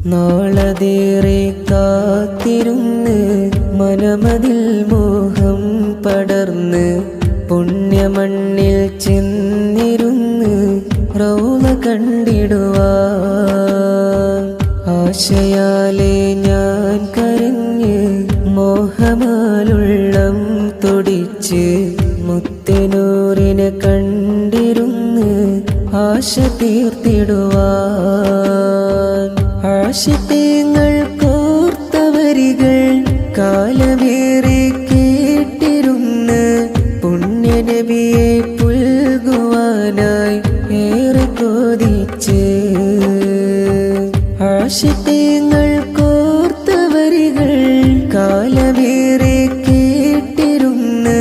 നാളതേറെ കാത്തിരുന്ന് മനമതിൽ മോഹം പടർന്ന് പുണ്യമണ്ണിൽ ചെന്നിരുന്ന് റൗള കണ്ടിടുവാൻ ആശയാലെ ഞാൻ കരഞ്ഞ് മോഹമാലുള്ളം തുടിച്ച് മുത്തനൂറിനെ കണ്ടിരുന്ന് ആശ തീർത്തിടുവാൻ ആശിപ്പേങ്ങൾ കോർത്ത വരികൾ കാലമേറെ കേട്ടിരുന്ന് പുണ്യനബിയെ പുൽകുവാനായി ഏറെ കൊതിച്ച് ആശിപ്പേങ്ങൾ കോർത്ത വരികൾ കാലമേറെ കേട്ടിരുന്ന്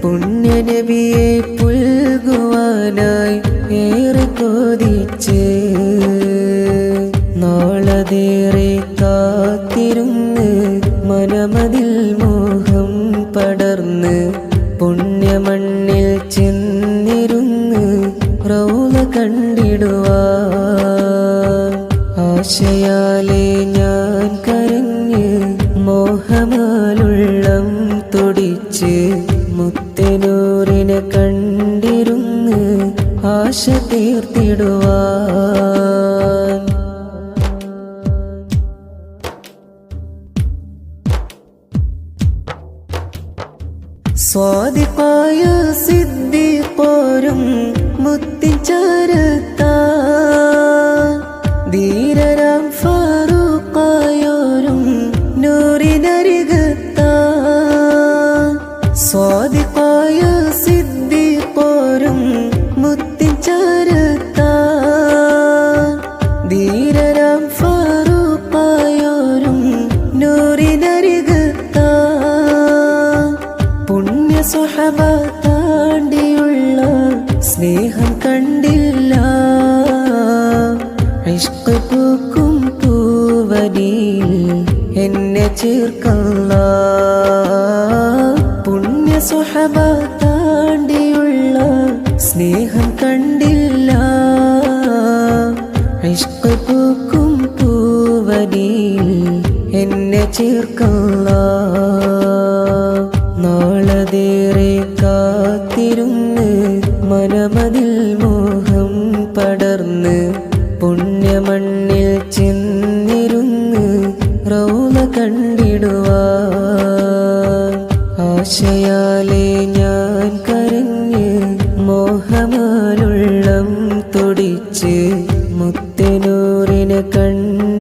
പുണ്യനബിയെ പുൽകുവാനായി ഏറെ കൊതിച്ച് നാളതേറെ കാത്തിരുന്ന് മനമതിൽ മോഹം പടർന്ന് പുണ്യമണ്ണിൽ ചെന്നിരുന്ന് റൗള കണ്ടിടുവാൻ ആശയാലെ ഞാൻ കരഞ്ഞ് മോഹമാലുള്ളം തുടിച്ച് മുത്തനൂറിനെ കണ്ടിരുന്ന് ആശ തീർത്തിടുവാൻ സ്വാദിഖായ സിദ്ദീഖോരും മുത്തിച്ചരത്താ ധീരരാം ഫാറൂഖായോരും നൂറിനരികത്താ സ്വാദിഖായ സിദ്ദീഖോരും മുത്തിച്ചരത്താ ധീരരാം ഫാറൂഖായോരും നൂറിനരികത്താ പുണ്യ സ്വഹബ താണ്ടിയുള്ള സ്നേഹം കണ്ടില്ല ഇഷ്ക് പൂക്കും പൂവനിൽ എന്നെ ചേർക്കല്ല പുണ്യ സ്വഹബ താണ്ടിയുള്ള സ്നേഹം കണ്ടില്ല ഇഷ്ക് പൂക്കും പൂവനിൽ എന്നെ ചേർക്കല്ല നാളതേറെ കാത്തിരുന്ന് മനമതിൽ മോഹം പടർന്ന് പുണ്യമണ്ണിൽ ചെന്നിരുന്ന് റൗള കണ്ടിടുവാൻ ആശയാ